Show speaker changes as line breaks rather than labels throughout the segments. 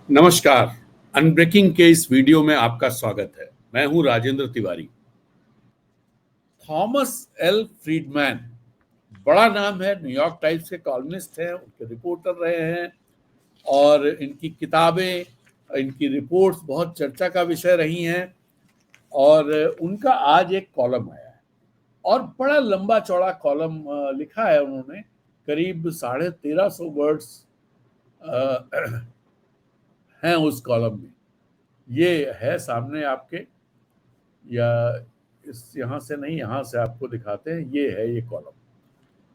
नमस्कार। अनब्रेकिंग के इस वीडियो में आपका स्वागत है। मैं हूं Rajendra Tiwari. Thomas L Friedman बड़ा नाम है, न्यूयॉर्क टाइम्स के कॉलमिस्ट हैं, उनके रिपोर्टर रहे हैं और इनकी किताबें, इनकी रिपोर्ट्स बहुत चर्चा का विषय रही हैं। और उनका आज एक कॉलम आया है और बड़ा लंबा चौड़ा कॉलम लिखा है उन्होंने। करीब 1350 वर्ड्स हैं उस कॉलम में। ये है सामने आपके, या इस यहाँ से नहीं, यहाँ से आपको दिखाते हैं। ये है ये कॉलम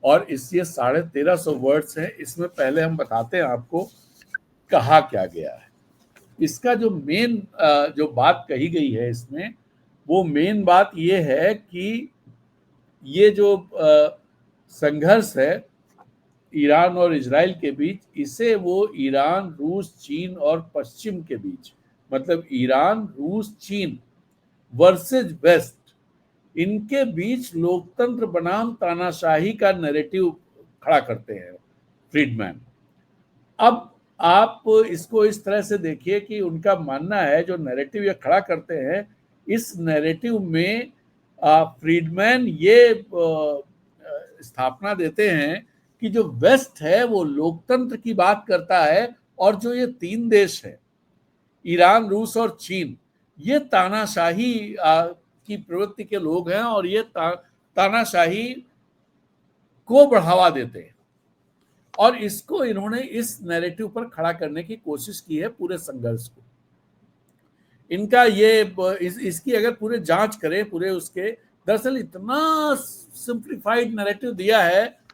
और इस ये 1350 वर्ड्स हैं। इसमें पहले हम बताते हैं आपको कहा क्या गया है। इसका जो मेन जो बात कही गई है इसमें, वो मेन बात ये है कि ये जो संघर्ष है ईरान और इजराइल के बीच, इसे वो ईरान, रूस, चीन और पश्चिम के बीच, मतलब ईरान, रूस, चीन वर्सेस वेस्ट, इनके बीच लोकतंत्र बनाम तानाशाही का नैरेटिव खड़ा करते हैं फ्रीडमैन। अब आप इसको इस तरह से देखिए कि उनका मानना है, जो नैरेटिव ये खड़ा करते हैं, इस नैरेटिव में फ्रीडमैन ये स्थापना देते हैं कि जो वेस्ट है वो लोकतंत्र की बात करता है और जो ये तीन देश है, ईरान, रूस और चीन, ये तानाशाही की प्रवृत्ति के लोग हैं और ये तानाशाही को बढ़ावा देते हैं। और इसको इन्होंने इस नैरेटिव पर खड़ा करने की कोशिश की है पूरे संघर्ष को। इनका ये इसकी अगर पूरे जांच करें, पूरे उसके, दरअसल इतना सिंप्लीफाइड नैरेटिव दिया है।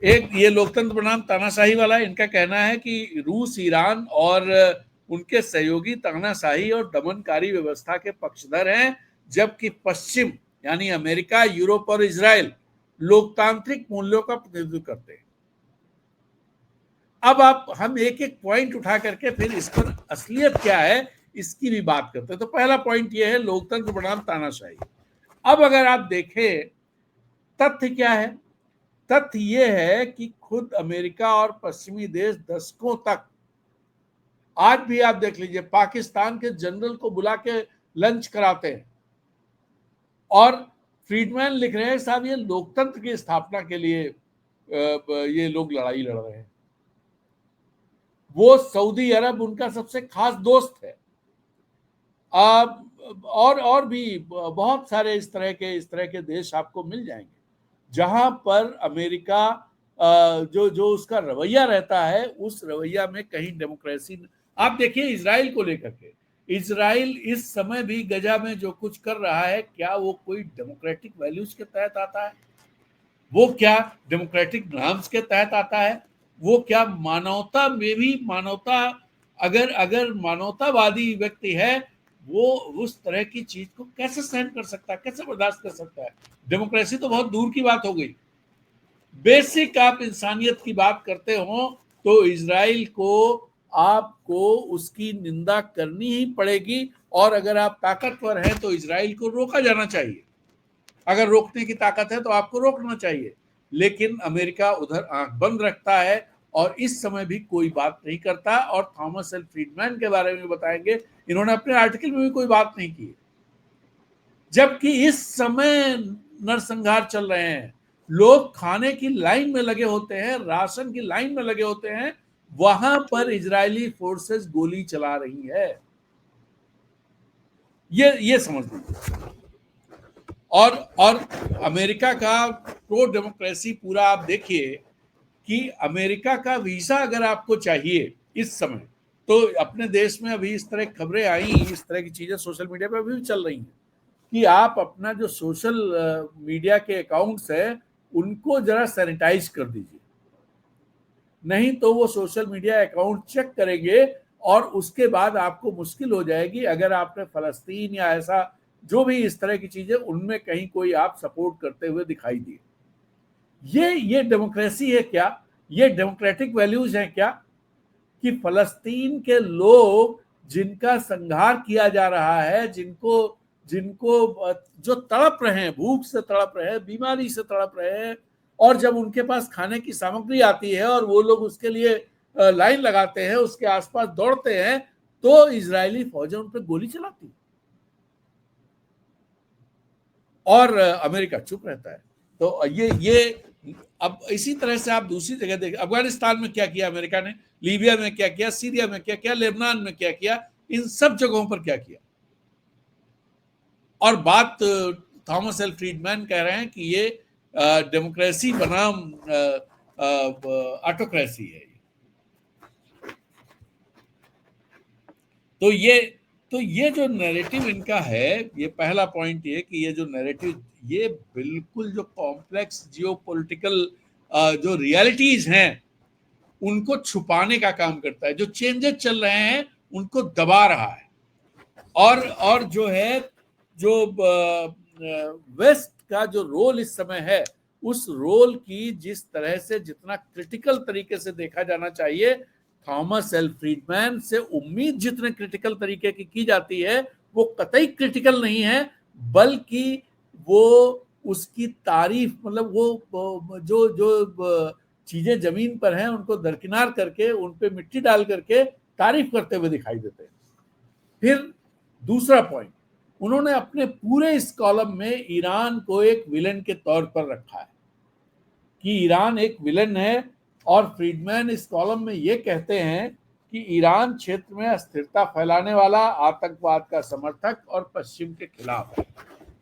एक ये लोकतंत्र बनाम तानाशाही वाला, इनका कहना है कि रूस, ईरान और उनके सहयोगी तानाशाही और दमनकारी व्यवस्था के पक्षधर हैं, जबकि पश्चिम यानी अमेरिका, यूरोप और इजराइल लोकतांत्रिक मूल्यों का प्रतिनिधित्व करते हैं। अब हम एक एक पॉइंट उठा करके फिर इस पर असलियत क्या है इसकी भी बात करते हैं। तो पहला पॉइंट यह है लोकतंत्र बनाम तानाशाही। अब अगर आप देखें तथ्य क्या है, तथ्य यह है कि खुद अमेरिका और पश्चिमी देश दशकों तक, आज भी आप देख लीजिए, पाकिस्तान के जनरल को बुला के लंच कराते हैं और फ्रीडमैन लिख रहे हैं साहब ये लोकतंत्र की स्थापना के लिए ये लोग लड़ाई लड़ रहे हैं। वो सऊदी अरब उनका सबसे खास दोस्त है। और भी बहुत सारे इस तरह के देश आपको मिल जाएंगे जहां पर अमेरिका जो जो उसका रवैया रहता है, उस रवैया में कहीं डेमोक्रेसी। आप देखिए इजराइल को लेकर के, इजराइल इस समय भी गजा में जो कुछ कर रहा है, क्या वो कोई डेमोक्रेटिक वैल्यूज के तहत आता है? वो क्या डेमोक्रेटिक नॉर्म्स के तहत आता है? वो क्या मानवता में भी, मानवता, अगर अगर मानवतावादी व्यक्ति है, वो उस तरह की चीज को कैसे सहन कर सकता है, कैसे बर्दाश्त कर सकता है? डेमोक्रेसी तो बहुत दूर की बात हो गई। बेसिक आप इंसानियत की बात करते हो तो इजराइल को आपको उसकी निंदा करनी ही पड़ेगी, और अगर आप ताकतवर हैं तो इजराइल को रोका जाना चाहिए। अगर रोकने की ताकत है तो आपको रोकना चाहिए। लेकिन अमेरिका उधर आंख बंद रखता है और इस समय भी कोई बात नहीं करता। और थॉमस एल फ्रीडमैन के बारे में बताएंगे, इन्होंने अपने आर्टिकल में भी कोई बात नहीं की, जबकि इस समय नरसंहार चल रहे हैं, लोग खाने की लाइन में लगे होते हैं, राशन की लाइन में लगे होते हैं, वहां पर इजरायली फोर्सेस गोली चला रही है। ये समझ लीजिए। और अमेरिका का प्रो डेमोक्रेसी पूरा आप देखिए कि अमेरिका का वीजा अगर आपको चाहिए इस समय, तो अपने देश में अभी इस तरह की खबरें आई, इस तरह की चीजें सोशल मीडिया पे अभी भी चल रही हैं कि आप अपना जो सोशल मीडिया के अकाउंट्स है उनको जरा सैनिटाइज कर दीजिए, नहीं तो वो सोशल मीडिया अकाउंट चेक करेंगे और उसके बाद आपको मुश्किल हो जाएगी अगर आपने फलस्तीन या ऐसा जो भी इस तरह की चीजें, उनमें कहीं कोई आप सपोर्ट करते हुए दिखाई दिए। ये डेमोक्रेसी है क्या? ये डेमोक्रेटिक वैल्यूज हैं क्या कि फलस्तीन के लोग जिनका संहार किया जा रहा है, जिनको जिनको जो तड़प रहे हैं, भूख से तड़प रहे हैं, बीमारी से तड़प रहे हैं, और जब उनके पास खाने की सामग्री आती है और वो लोग उसके लिए लाइन लगाते हैं, उसके आसपास दौड़ते हैं, तो इजरायली फौजें उन पर गोली चलाती और अमेरिका चुप रहता है। तो ये अब इसी तरह से आप दूसरी जगह देखें, अफगानिस्तान में क्या किया अमेरिका ने, लीबिया में क्या किया, सीरिया में क्या किया, लेबनान में क्या किया, इन सब जगहों पर क्या किया। और बात थॉमस एल फ्रीडमैन कह रहे हैं कि ये डेमोक्रेसी बनाम ऑटोक्रेसी है। तो ये जो नैरेटिव इनका है, ये पहला पॉइंट ये कि ये जो नैरेटिव, ये बिल्कुल जो कॉम्प्लेक्स जियोपॉलिटिकल जो रियलिटीज हैं उनको छुपाने का काम करता है। जो चेंजेस चल रहे हैं उनको दबा रहा है। और जो है, जो वेस्ट का जो रोल इस समय है, उस रोल की जिस तरह से जितना क्रिटिकल तरीके से देखा जाना चाहिए, थॉमस एल फ्रीडमैन से उम्मीद जितने क्रिटिकल तरीके की जाती है वो कतई क्रिटिकल नहीं है, बल्कि वो उसकी तारीफ, मतलब वो जो जो चीजें जमीन पर हैं उनको दरकिनार करके उन पे मिट्टी डाल करके तारीफ करते हुए दिखाई देते हैं। फिर दूसरा पॉइंट, उन्होंने अपने पूरे इस कॉलम में ईरान को एक विलन के तौर पर रखा है कि ईरान एक विलन है। और फ्रीडमैन इस कॉलम में ये कहते हैं कि ईरान क्षेत्र में अस्थिरता फैलाने वाला, आतंकवाद का समर्थक और पश्चिम के खिलाफ है।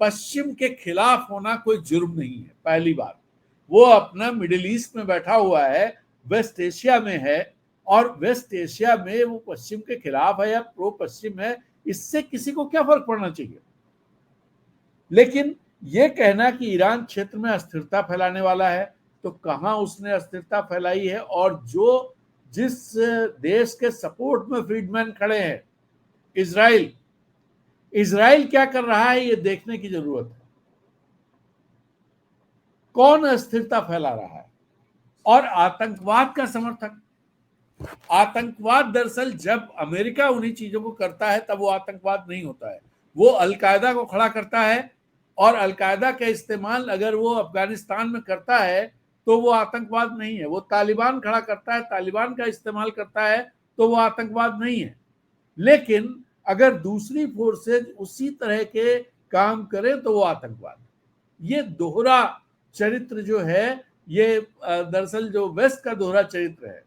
पश्चिम के खिलाफ होना कोई जुर्म नहीं है। पहली बात, वो अपना मिडिल ईस्ट में बैठा हुआ है, वेस्ट एशिया में है, और वेस्ट एशिया में वो पश्चिम के खिलाफ है या प्रो पश्चिम है, इससे किसी को क्या फर्क पड़ना चाहिए। लेकिन ये कहना कि ईरान क्षेत्र में अस्थिरता फैलाने वाला है, तो कहां उसने अस्थिरता फैलाई है। और जो जिस देश के सपोर्ट में फ्रीडमैन खड़े हैं, इजराइल, इजराइल क्या कर रहा है ये देखने की जरूरत है। कौन अस्थिरता फैला रहा है। और आतंकवाद का समर्थक, आतंकवाद दरअसल जब अमेरिका उन्हीं चीजों को करता है तब वो आतंकवाद नहीं होता है। वो अलकायदा को खड़ा करता है, और अलकायदा का इस्तेमाल अगर वो अफगानिस्तान में करता है तो वो आतंकवाद नहीं है। वो तालिबान खड़ा करता है, तालिबान का इस्तेमाल करता है, तो वो आतंकवाद नहीं है। लेकिन अगर दूसरी फोर्सेज उसी तरह के काम करें तो वो आतंकवाद। ये दोहरा चरित्र जो है, ये दरअसल जो वेस्ट का दोहरा चरित्र है,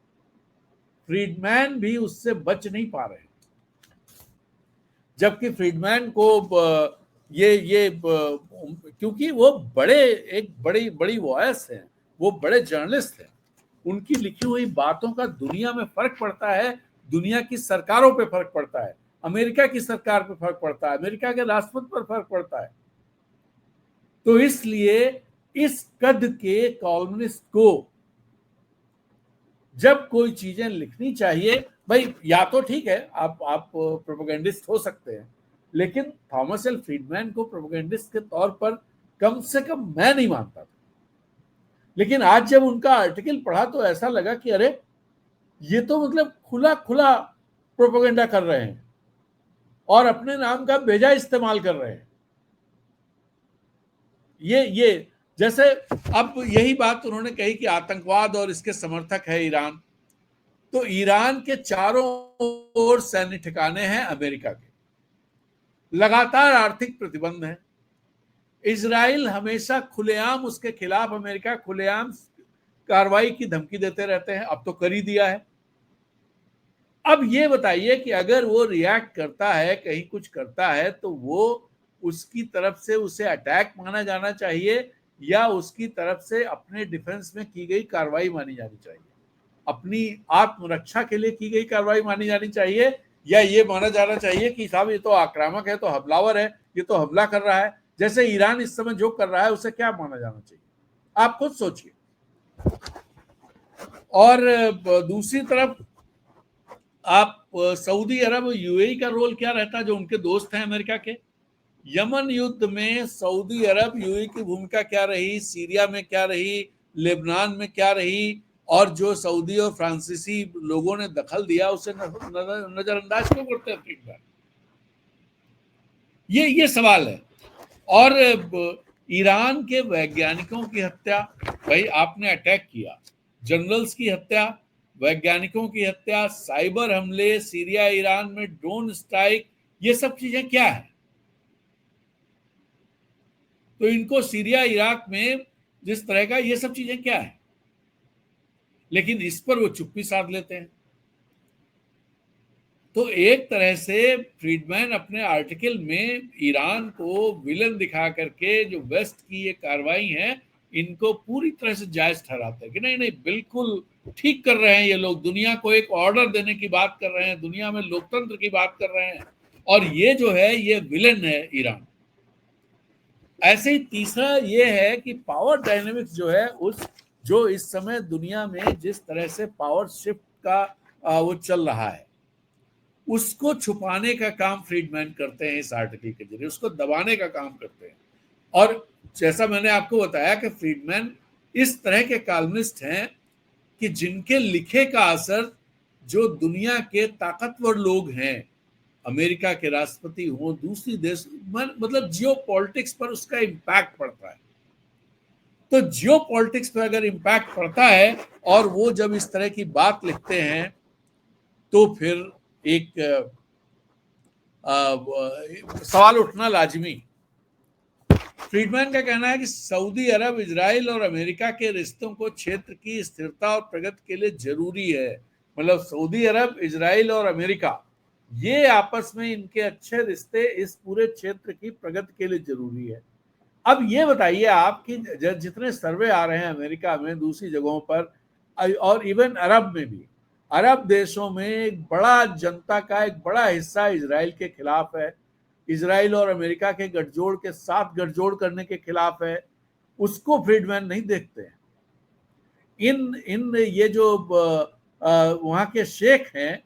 फ्रीडमैन भी उससे बच नहीं पा रहे। जबकि फ्रीडमैन को ये क्योंकि वो एक बड़ी वॉयस है, वो बड़े जर्नलिस्ट हैं, उनकी लिखी हुई बातों का दुनिया में फर्क पड़ता है, दुनिया की सरकारों पे फर्क पड़ता है, अमेरिका की सरकार पे फर्क पड़ता है, अमेरिका के राष्ट्रपति पर फर्क पड़ता है। तो इसलिए इस कद के कॉलमनिस्ट को जब कोई चीजें लिखनी चाहिए, भाई या तो ठीक है आप प्रोपेगेंडिस्ट हो सकते हैं, लेकिन थॉमस एल फ्रीडमैन को प्रोपेगेंडिस्ट के तौर पर कम से कम मैं नहीं मानता था। लेकिन आज जब उनका आर्टिकल पढ़ा तो ऐसा लगा कि अरे ये तो मतलब खुला खुला प्रोपेगेंडा कर रहे हैं और अपने नाम का बेजा इस्तेमाल कर रहे हैं। ये जैसे अब यही बात उन्होंने कही कि आतंकवाद और इसके समर्थक है ईरान। तो ईरान के चारों ओर सैन्य ठिकाने हैं अमेरिका के, लगातार आर्थिक प्रतिबंध है। इजराइल हमेशा खुलेआम उसके खिलाफ, अमेरिका खुलेआम कार्रवाई की धमकी देते रहते हैं, अब तो कर ही दिया है। अब ये बताइए कि अगर वो रिएक्ट करता है, कहीं कुछ करता है, तो वो उसकी तरफ से उसे अटैक माना जाना चाहिए या उसकी तरफ से अपने डिफेंस में की गई कार्रवाई मानी जानी चाहिए, अपनी आत्मरक्षा के लिए की गई कार्रवाई मानी जानी चाहिए, या ये माना जाना चाहिए कि साहब ये तो आक्रामक है, तो हमलावर है, ये तो हमला कर रहा है। जैसे ईरान इस समय जो कर रहा है उसे क्या माना जाना चाहिए, आप खुद सोचिए। और दूसरी तरफ आप सऊदी अरब, यूएई का रोल क्या रहता है, जो उनके दोस्त हैं अमेरिका के। यमन युद्ध में सऊदी अरब, यूएई की भूमिका क्या रही, सीरिया में क्या रही, लेबनान में क्या रही, और जो सऊदी और फ्रांसीसी लोगों ने दखल दिया उसे नजरअंदाज क्यों करते हैं। ये सवाल है। और ईरान के वैज्ञानिकों की हत्या, भाई आपने अटैक किया, जनरल्स की हत्या, वैज्ञानिकों की हत्या, साइबर हमले, सीरिया ईरान में ड्रोन स्ट्राइक, ये सब चीजें क्या है? तो इनको सीरिया इराक में जिस तरह का, ये सब चीजें क्या है? लेकिन इस पर वो चुप्पी साध लेते हैं। तो एक तरह से फ्रीडमैन अपने आर्टिकल में ईरान को विलन दिखा करके जो वेस्ट की ये कार्रवाई है, इनको पूरी तरह से जायज ठहराते हैं कि नहीं नहीं, बिल्कुल ठीक कर रहे हैं ये लोग, दुनिया को एक ऑर्डर देने की बात कर रहे हैं, दुनिया में लोकतंत्र की बात कर रहे हैं, और ये जो है ये विलन है ईरान। ऐसे ही तीसरा ये है कि पावर डायनेमिक्स जो है, उस जो इस समय दुनिया में जिस तरह से पावर शिफ्ट का वो चल रहा है, उसको छुपाने का काम फ्रीडमैन करते हैं इस आर्टिकल के जरिए, उसको दबाने का काम करते हैं। और जैसा मैंने आपको बताया कि फ्रीडमैन इस तरह के कॉलमिस्ट हैं कि जिनके लिखे का असर जो दुनिया के ताकतवर लोग हैं, अमेरिका के राष्ट्रपति हो, दूसरी देश, मतलब जियो पॉलिटिक्स पर उसका इम्पैक्ट पड़ता है। तो जियो पॉलिटिक्स पर अगर इम्पैक्ट पड़ता है और वो जब इस तरह की बात लिखते हैं, तो फिर एक सवाल उठना लाजमी। फ्रीडमैन का कहना है कि सऊदी अरब, इजराइल और अमेरिका के रिश्तों को क्षेत्र की स्थिरता और प्रगति के लिए जरूरी है। मतलब सऊदी अरब, इजराइल और अमेरिका, ये आपस में इनके अच्छे रिश्ते इस पूरे क्षेत्र की प्रगति के लिए जरूरी है। अब ये बताइए आप कि जितने सर्वे आ रहे हैं अमेरिका में, दूसरी जगहों पर, और इवन अरब में भी, अरब देशों में एक बड़ा जनता का एक बड़ा हिस्सा इजराइल के खिलाफ है, इजराइल और अमेरिका के गठजोड़ के साथ गठजोड़ करने के खिलाफ है। उसको फ्रीडमैन नहीं देखते हैं। इन इन ये जो वहां के शेख हैं,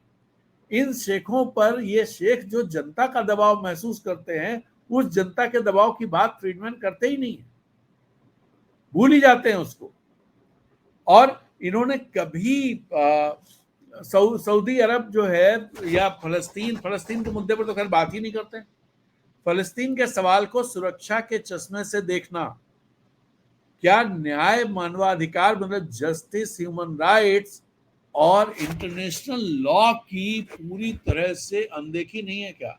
इन शेखों पर, ये शेख जो जनता का दबाव महसूस करते हैं, उस जनता के दबाव की बात फ्रीडमैन करते ही नहीं है, भूल ही जाते हैं उसको। और इन्होंने कभी सऊदी अरब जो है या फलस्तीन के मुद्दे पर तो खैर बात ही नहीं करते। फलस्तीन के सवाल को सुरक्षा के चश्मे से देखना, क्या न्याय, मानवाधिकार, मतलब जस्टिस, ह्यूमन राइट्स और इंटरनेशनल लॉ की पूरी तरह से अनदेखी नहीं है क्या?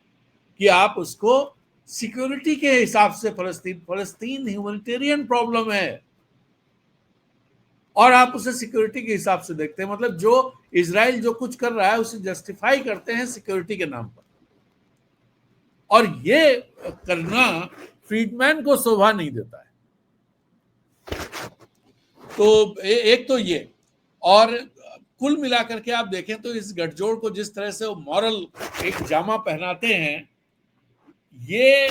कि आप उसको सिक्योरिटी के हिसाब से, फलस्तीन ह्यूमैनिटेरियन प्रॉब्लम है और आप उसे सिक्योरिटी के हिसाब से देखते हैं। मतलब जो इजराइल जो कुछ कर रहा है उसे जस्टिफाई करते हैं सिक्योरिटी के नाम पर, और ये करना फ्रीडमैन को शोभा नहीं देता है। तो एक तो ये, और कुल मिलाकर के आप देखें तो इस गठजोड़ को जिस तरह से वो मॉरल एक जामा पहनाते हैं, ये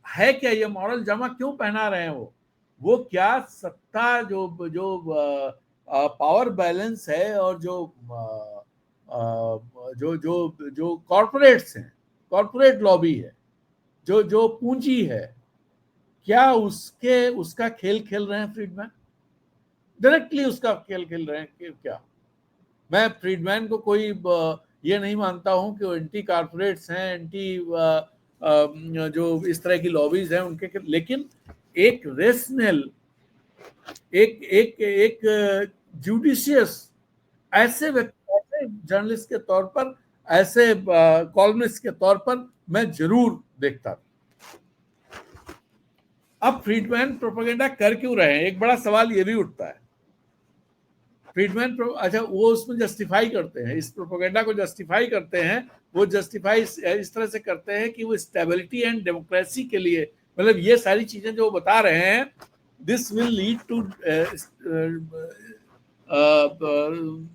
है क्या? ये मॉरल जामा क्यों पहना रहे हैं वो क्या सत्ता, जो जो पावर बैलेंस है, और जो जो जो कॉर्पोरेट्स हैं, कॉर्पोरेट लॉबी है, जो जो पूंजी है, क्या उसका खेल खेल रहे हैं फ्रीडमैन? डायरेक्टली उसका खेल खेल रहे हैं कि क्या? मैं फ्रीडमैन को कोई ये नहीं मानता हूं कि वो एंटी कॉर्पोरेट्स हैं, एंटी जो इस तरह की लॉबीज हैं उनके, लेकिन एक रेशनल, एक एक एक जुडिशियस, ऐसे जर्नलिस्ट के तौर पर, ऐसे कॉलमिस्ट के तौर पर मैं जरूर देखता। अब फ्रीडमैन प्रोपेगेंडा कर क्यों रहे हैं, एक बड़ा सवाल ये भी उठता है। फ्रीडमैन अच्छा, वो उसमें जस्टिफाई करते हैं, इस प्रोपेगेंडा को जस्टिफाई करते हैं। वो जस्टिफाई इस तरह से करते हैं कि वो स्टेबिलिटी एंड डेमोक्रेसी के लिए, मतलब ये सारी चीजें जो बता रहे हैं, this will lead to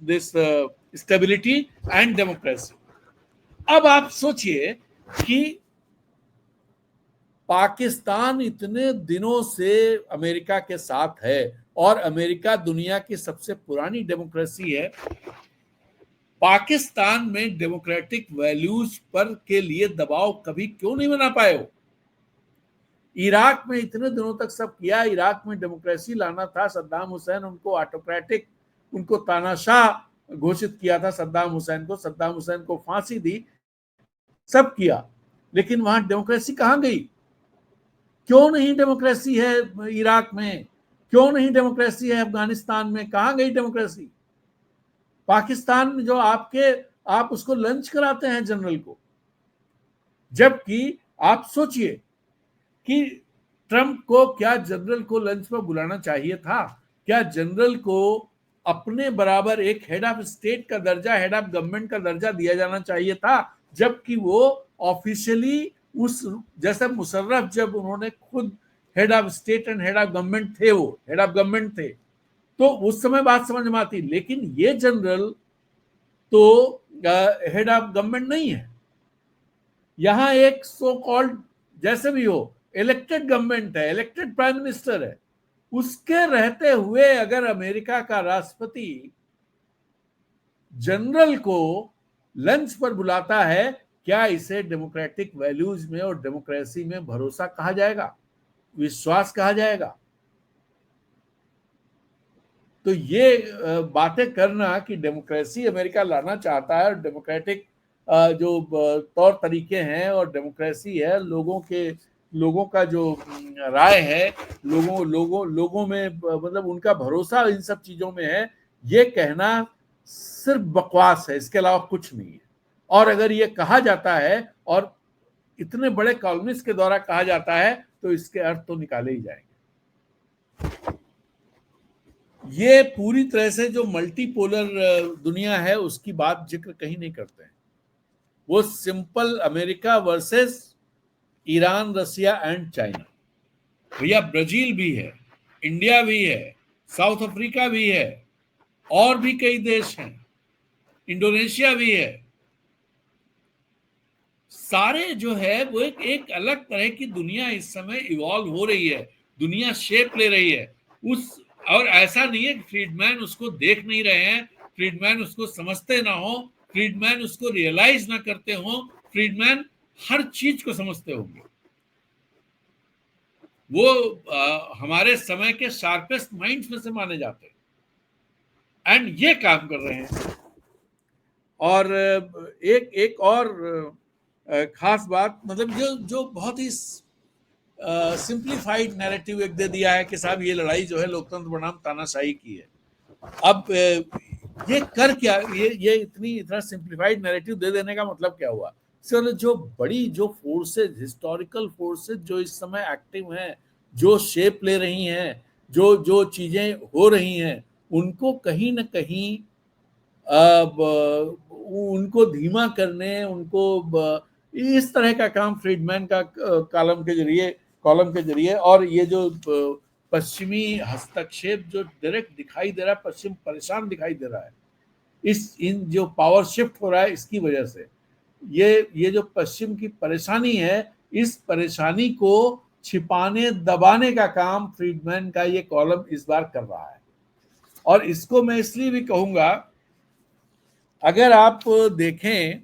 this stability and democracy. अब आप सोचिए कि पाकिस्तान इतने दिनों से अमेरिका के साथ है, और अमेरिका दुनिया की सबसे पुरानी डेमोक्रेसी है। पाकिस्तान में डेमोक्रेटिक वैल्यूज पर के लिए दबाव कभी क्यों नहीं बना पाए हो? इराक में इतने दिनों तक सब किया, इराक में डेमोक्रेसी लाना था, सद्दाम हुसैन उनको ऑटोक्रेटिक, उनको तानाशाह घोषित किया था, सद्दाम हुसैन को फांसी दी, सब किया, लेकिन वहां डेमोक्रेसी कहां गई? क्यों नहीं डेमोक्रेसी है इराक में? क्यों नहीं डेमोक्रेसी है अफगानिस्तान में? कहां गई डेमोक्रेसी? पाकिस्तान में जो आप उसको लंच कराते हैं जनरल को, जबकि आप सोचिए कि ट्रंप को क्या जनरल को लंच पर बुलाना चाहिए था? क्या जनरल को अपने बराबर एक हेड ऑफ स्टेट का दर्जा, हेड ऑफ गवर्नमेंट का दर्जा दिया जाना चाहिए था, जबकि वो ऑफिशियली उस, जैसे मुशर्रफ जब उन्होंने खुद head of state and head of government थे, वो हेड ऑफ गवर्नमेंट थे, तो उस समय बात समझ में आती। लेकिन ये जनरल तो हेड ऑफ गवर्नमेंट नहीं है, यहां एक सो कॉल्ड, जैसे भी हो, इलेक्टेड गवर्नमेंट है, इलेक्टेड प्राइम मिनिस्टर है। उसके रहते हुए अगर अमेरिका का राष्ट्रपति जनरल को लंच पर बुलाता है, क्या इसे डेमोक्रेटिक वैल्यूज में और डेमोक्रेसी में भरोसा कहा जाएगा, विश्वास कहा जाएगा? तो ये बातें करना कि डेमोक्रेसी अमेरिका लाना चाहता है और डेमोक्रेटिक जो तौर तरीके हैं और डेमोक्रेसी है, लोगों का जो राय है, लोगों में मतलब उनका भरोसा इन सब चीजों में है, ये कहना सिर्फ बकवास है, इसके अलावा कुछ नहीं है। और अगर ये कहा जाता है और इतने बड़े कॉलमिस्ट के द्वारा कहा जाता है, तो इसके अर्थ तो निकाले ही जाएंगे। ये पूरी तरह से जो मल्टीपोलर दुनिया है उसकी बात जिक्र कहीं नहीं करते हैं। वो simple America versus Iran, Russia and China. भैया ब्राजील भी है, इंडिया भी है, साउथ अफ्रीका भी है, और भी कई देश हैं, इंडोनेशिया भी है। सारे जो है वो एक अलग तरह की दुनिया इस समय इवॉल्व हो रही है, दुनिया शेप ले रही है। और ऐसा नहीं है कि फ्रीडमैन उसको देख नहीं रहे हैं, फ्रीडमैन उसको समझते ना हो, फ्रीडमैन उसको रियलाइज ना करते हो, फ्रीडमैन हर चीज को समझते होंगे। वो हमारे समय के शार्पेस्ट माइंड्स में से माने जाते हैं एंड ये काम कर रहे हैं। और एक और खास बात, मतलब जो बहुत ही सिंप्लीफाइड नैरेटिव एक दे दिया है कि साहब ये लड़ाई जो है लोकतंत्र बनाम तानाशाही की है। अब ये कर क्या, ये इतना सिंप्लीफाइड नैरेटिव दे देने का मतलब क्या हुआ? सर, जो बड़ी जो फोर्सेज, हिस्टोरिकल फोर्सेज जो इस समय एक्टिव हैं, जो शेप ले रही हैं, जो चीजें हो रही हैं, उनको कहीं ना कहीं उनको धीमा करने, उनको इस तरह का काम फ्रीडमैन का कॉलम के जरिए और ये जो पश्चिमी हस्तक्षेप जो डायरेक्ट दिखाई दे रहा है, पश्चिम परेशान दिखाई दे रहा है इन जो पावर शिफ्ट हो रहा है इसकी वजह से, ये जो पश्चिम की परेशानी है, इस परेशानी को छिपाने दबाने का काम फ्रीडमैन का ये कॉलम इस बार कर रहा है। और इसको मैं इसलिए भी कहूंगा, अगर आप देखें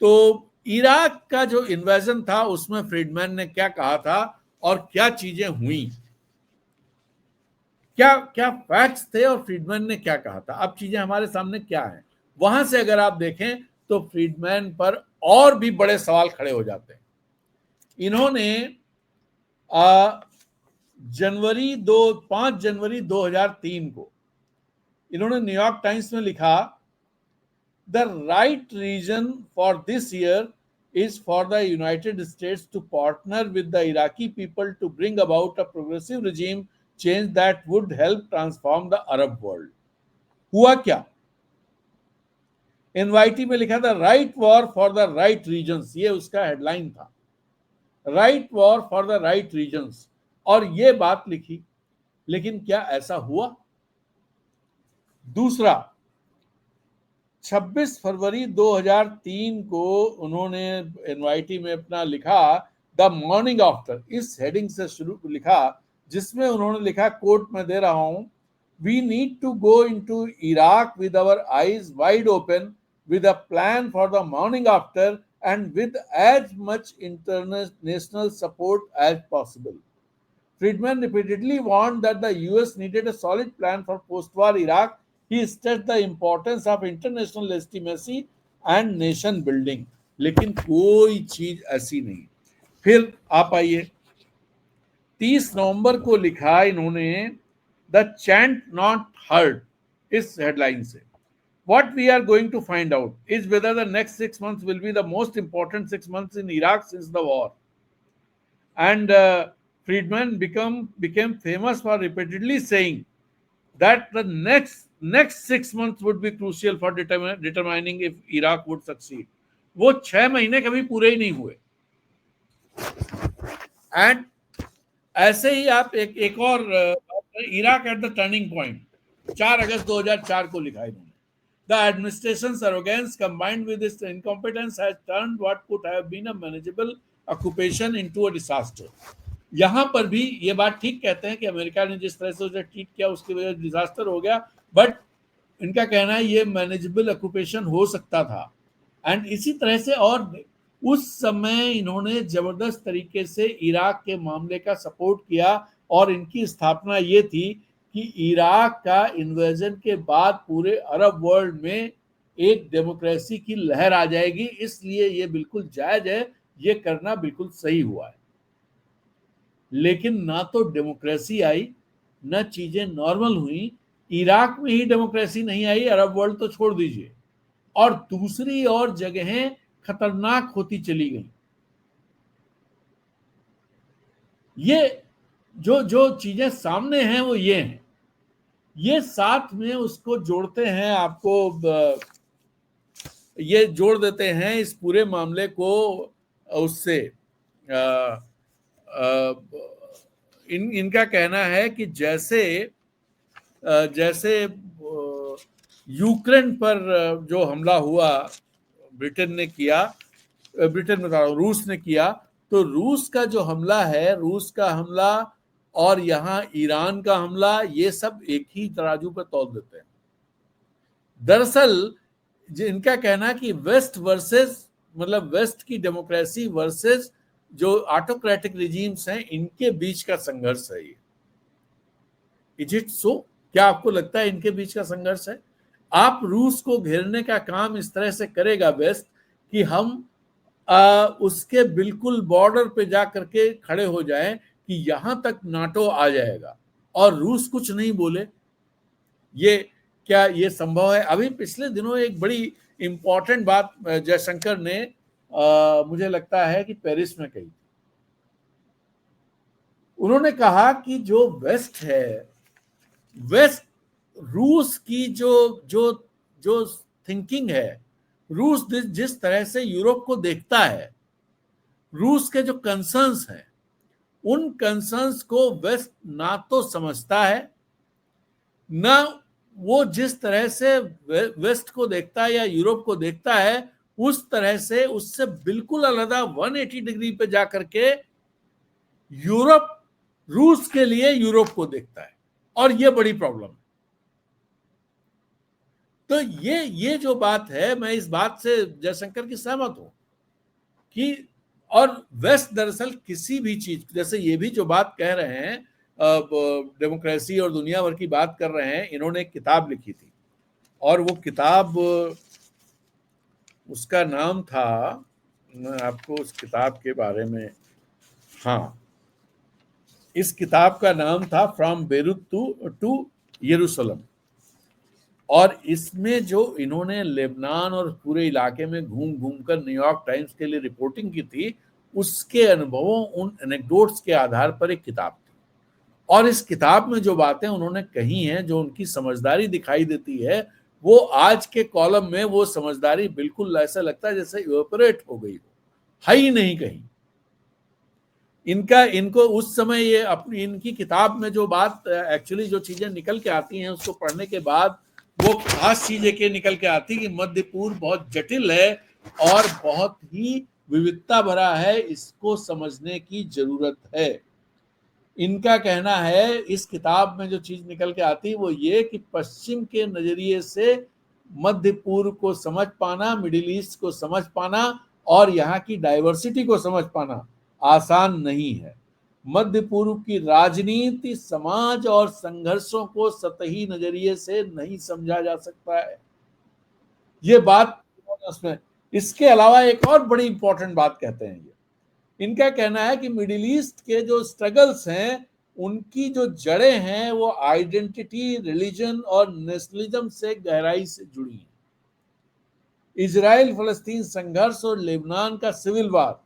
तो इराक का जो इन्वेजन था उसमें फ्रीडमैन ने क्या कहा था और क्या चीजें हुई, क्या फैक्ट्स थे और फ्रीडमैन ने क्या कहा था, अब चीजें हमारे सामने क्या है, वहां से अगर आप देखें तो फ्रीडमैन पर और भी बड़े सवाल खड़े हो जाते हैं। इन्होंने 5 जनवरी 2003 को इन्होंने न्यूयॉर्क टाइम्स में लिखा, The right reason for this year is for the United States to partner with the Iraqi people to bring about a progressive regime change that would help transform the Arab world. हुआ क्या? NYT में लिखा था right war for the right regions, ये उसका headline था, right war for the right regions, और ये बात लिखी। लेकिन क्या ऐसा हुआ? दूसरा, 26 फरवरी 2003 को उन्होंने एनवाईटी में अपना लिखा द मॉर्निंग आफ्टर, इस हेडिंग से शुरू लिखा, जिसमें उन्होंने लिखा, कोट में दे रहा हूं, we need to go into Iraq with our eyes wide open with a plan for the morning after and with as much international support as possible. Friedman repeatedly warned that the US needed a solid plan for post-war Iraq. He stressed the importance of international legitimacy and nation building. लेकिन कोई चीज ऐसी नहीं। फिर आप आइए, 30 नवंबर को लिखा इन्होंने द चैंट नॉट हर्ड, इस हेडलाइन से, what we are going to find out is whether the next 6 months will be the most important 6 months in Iraq since the war. And Friedman became famous for repeatedly saying that the next 6 months would be crucial for determining if Iraq would succeed. वो 6 महीने कभी पूरे ही नहीं हुए. And ऐसे ही आप एक और Iraq at the turning point 4 अगस्त 2004 को लिखा इन्होंने. The administration's arrogance combined with its incompetence has turned what could have been a manageable occupation into a disaster. यहां पर भी ये बात ठीक कहते हैं कि अमेरिका ने जिस तरह से उसे ट्रीट किया उसकी वजह से डिजास्टर हो गया, बट इनका कहना है ये मैनेजेबल ऑक्यूपेशन हो सकता था. एंड इसी तरह से और उस समय इन्होंने जबरदस्त तरीके से इराक के मामले का सपोर्ट किया और इनकी स्थापना ये थी कि इराक का इन्वेजन के बाद पूरे अरब वर्ल्ड में एक डेमोक्रेसी की लहर आ जाएगी, इसलिए ये बिल्कुल जायज है, ये करना बिल्कुल सही हुआ है. लेकिन ना तो डेमोक्रेसी आई, ना चीजें नॉर्मल हुई. इराक में ही डेमोक्रेसी नहीं आई, अरब वर्ल्ड तो छोड़ दीजिए, और दूसरी और जगहें खतरनाक होती चली गई. ये जो चीजें सामने हैं वो ये हैं. ये साथ में उसको जोड़ते हैं, आपको ये जोड़ देते हैं इस पूरे मामले को उससे. इनका कहना है कि जैसे यूक्रेन पर जो हमला हुआ ब्रिटेन में बता रहा हूं, रूस ने किया, तो रूस का जो हमला है, रूस का हमला और यहाँ ईरान का हमला, ये सब एक ही तराजू पर तौल देते हैं. दरअसल इनका कहना कि वेस्ट वर्सेस, मतलब वेस्ट की डेमोक्रेसी वर्सेस जो ऑटोक्रेटिक रिजीम्स हैं, इनके बीच का संघर्ष है ये. Is it so? क्या आपको लगता है इनके बीच का संघर्ष है? आप रूस को घेरने का काम इस तरह से करेगा वेस्ट कि हम उसके बिल्कुल बॉर्डर पे जा करके खड़े हो जाएं कि यहां तक नाटो आ जाएगा और रूस कुछ नहीं बोले. क्या ये संभव है? अभी पिछले दिनों एक बड़ी इंपॉर्टेंट बात जयशंकर ने मुझे लगता है कि पेरिस में कही. उन्होंने कहा कि जो वेस्ट है, वेस्ट रूस की जो थिंकिंग है, रूस जिस तरह से यूरोप को देखता है, रूस के जो कंसर्न्स हैं, उन कंसर्न्स को वेस्ट ना तो समझता है, ना वो जिस तरह से वेस्ट को देखता है या यूरोप को देखता है, उस तरह से उससे बिल्कुल अलग 180 डिग्री पे जाकर के यूरोप रूस के लिए यूरोप को देखता है, और ये बड़ी प्रॉब्लम है. तो ये जो बात है, मैं इस बात से जयशंकर की सहमत हूं कि, और वेस्ट दरअसल किसी भी चीज, जैसे ये भी जो बात कह रहे हैं डेमोक्रेसी और दुनिया भर की बात कर रहे हैं, इन्होंने एक किताब लिखी थी और वो किताब, उसका नाम था, मैं आपको उस किताब के बारे में, हाँ, इस किताब का नाम था फ्रॉम बेरूत टू यरूशलेम. और इसमें जो इन्होंने लेबनान और पूरे इलाके में घूम घूम कर न्यूयॉर्क टाइम्स के लिए रिपोर्टिंग की थी, उसके अनुभवों, उन एनेक्डोट्स के आधार पर एक किताब थी. और इस किताब में जो बातें उन्होंने कही हैं, जो उनकी समझदारी दिखाई देती है, वो आज के कॉलम में वो समझदारी बिल्कुल ऐसा लगता है जैसे इवेपोरेट हो गई हो, है ही नहीं कहीं. इनको उस समय ये अपनी इनकी किताब में जो बात एक्चुअली जो चीजें निकल के आती हैं, उसको पढ़ने के बाद वो खास चीजें के निकल के आती कि मध्य पूर्व बहुत जटिल है और बहुत ही विविधता भरा है, इसको समझने की जरूरत है. इनका कहना है इस किताब में जो चीज निकल के आती वो ये कि पश्चिम के नजरिए से मध्य पूर्व को समझ पाना, मिडिल ईस्ट को समझ पाना और यहाँ की डाइवर्सिटी को समझ पाना आसान नहीं है. मध्य पूर्व की राजनीति, समाज और संघर्षों को सतही नजरिए से नहीं समझा जा सकता है. ये बात उसमें, इसके अलावा एक और बड़ी इंपॉर्टेंट बात कहते हैं ये, इनका कहना है कि मिडिल ईस्ट के जो स्ट्रगल्स हैं, उनकी जो जड़ें हैं वो आइडेंटिटी, रिलीजन और नेशनलिज्म से गहराई से जुड़ी हैं. इजराइल फलस्तीन संघर्ष और लेबनान का सिविल वार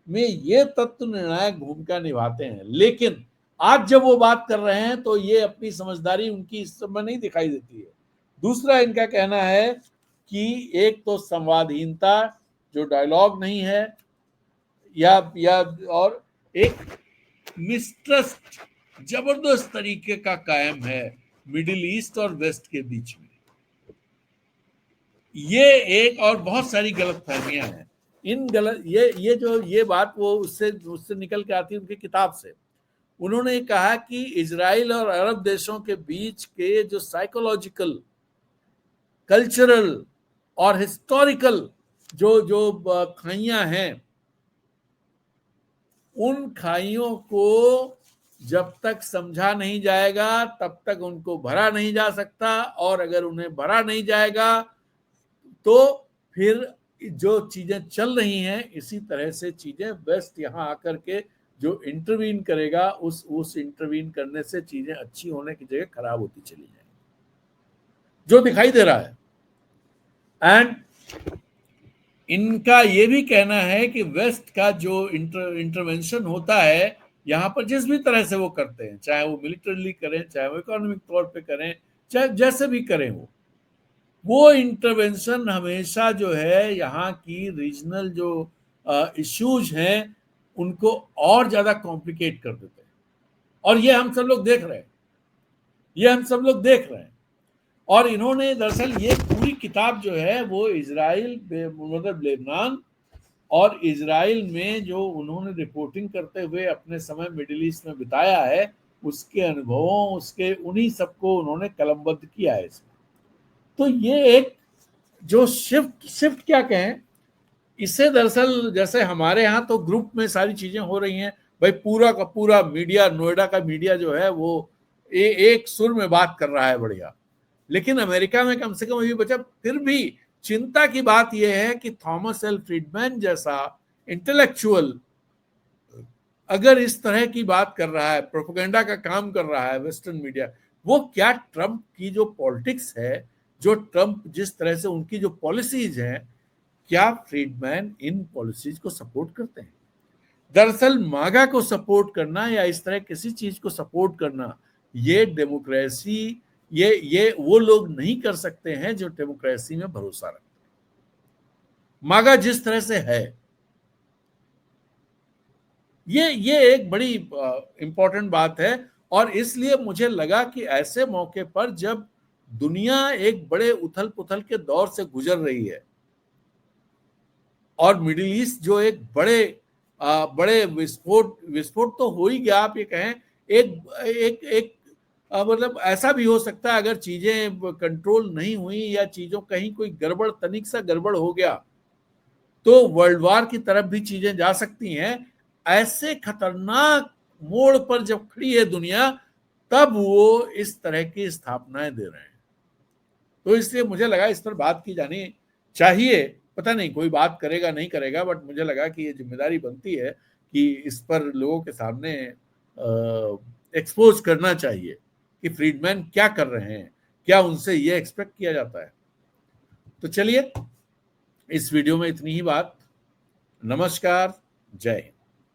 में ये तत्व निर्णायक भूमिका निभाते हैं। लेकिन आज जब वो बात कर रहे हैं तो ये अपनी समझदारी उनकी इस समय नहीं दिखाई देती है। दूसरा इनका कहना है कि एक तो संवादहीनता, जो डायलॉग नहीं है, या और एक मिसट्रस्ट जबरदस्त तरीके का कायम है मिडिल ईस्ट और वेस्ट के बीच में। ये एक और बहुत सारी गलतफहमियां हैं। इन गलत ये बात वो उससे निकल के आती है उनकी किताब से। उन्होंने कहा कि इजराइल और अरब देशों के बीच के जो साइकोलॉजिकल, कल्चरल और हिस्टोरिकल जो जो खाइयां हैं, उन खाइयों को जब तक समझा नहीं जाएगा तब तक उनको भरा नहीं जा सकता, और अगर उन्हें भरा नहीं जाएगा तो फिर जो चीजें चल रही हैं इसी तरह से चीजें वेस्ट यहां आकर के जो इंटरवीन करेगा, उस इंटरवीन करने से चीजें अच्छी होने की जगह खराब होती चली जाएंगी, जो दिखाई दे रहा है। एंड इनका ये भी कहना है कि वेस्ट का जो इंटरवेंशन होता है यहाँ पर, जिस भी तरह से वो करते हैं, चाहे वो मिलिटरीली करें, चाहे वो इकोनॉमिक तौर पे करें, चाहे जैसे भी करें, वो इंटरवेंशन हमेशा जो है यहाँ की रीजनल जो इश्यूज हैं उनको और ज्यादा कॉम्प्लिकेट कर देते हैं। और ये हम सब लोग देख रहे हैं, और इन्होंने दरअसल ये पूरी किताब जो है वो इजराइल, मतलब लेबनान और इजराइल में जो उन्होंने रिपोर्टिंग करते हुए अपने समय मिडिल ईस्ट में बिताया है, उसके अनुभवों, उसके उन्हीं सबको उन्होंने कलमबद्ध किया है इसमें। तो ये एक जो शिफ्ट क्या कहें इसे, दरअसल जैसे हमारे यहाँ तो ग्रुप में सारी चीजें हो रही हैं भाई, पूरा का पूरा मीडिया, नोएडा का मीडिया जो है वो एक सुर में बात कर रहा है, बढ़िया। लेकिन अमेरिका में कम से कम अभी बचा, फिर भी चिंता की बात यह है कि थॉमस एल फ्रीडमैन जैसा इंटेलेक्चुअल अगर इस तरह की बात कर रहा है, प्रोपेगेंडा का काम कर रहा है वेस्टर्न मीडिया, वो क्या ट्रंप की जो पॉलिटिक्स है, जो ट्रंप जिस तरह से उनकी जो पॉलिसीज हैं, क्या फ्रीडमैन इन पॉलिसीज को सपोर्ट करते हैं? दरअसल मागा को सपोर्ट करना या इस तरह किसी चीज को सपोर्ट करना, ये डेमोक्रेसी, ये वो लोग नहीं कर सकते हैं जो डेमोक्रेसी में भरोसा रखते हैं। मागा जिस तरह से है, ये एक बड़ी इंपॉर्टेंट बात है। और इसलिए मुझे लगा कि ऐसे मौके पर जब दुनिया एक बड़े उथल पुथल के दौर से गुजर रही है और मिडिल ईस्ट जो एक बड़े विस्फोट तो हो ही गया, आप ये कहें, एक मतलब ऐसा भी हो सकता है अगर चीजें कंट्रोल नहीं हुई या चीजों कहीं कोई गड़बड़, तनिक सा गड़बड़ हो गया तो वर्ल्ड वार की तरफ भी चीजें जा सकती हैं। ऐसे खतरनाक मोड़ पर जब खड़ी है दुनिया, तब वो इस तरह की स्थापनाएं दे रहे हैं। तो इसलिए मुझे लगा इस पर बात की जानी चाहिए। पता नहीं कोई बात करेगा नहीं करेगा, बट मुझे लगा कि ये जिम्मेदारी बनती है कि इस पर लोगों के सामने एक्सपोज करना चाहिए कि फ्रीडमैन क्या कर रहे हैं, क्या उनसे ये एक्सपेक्ट किया जाता है। तो चलिए, इस वीडियो में इतनी ही बात। नमस्कार, जय हिंद।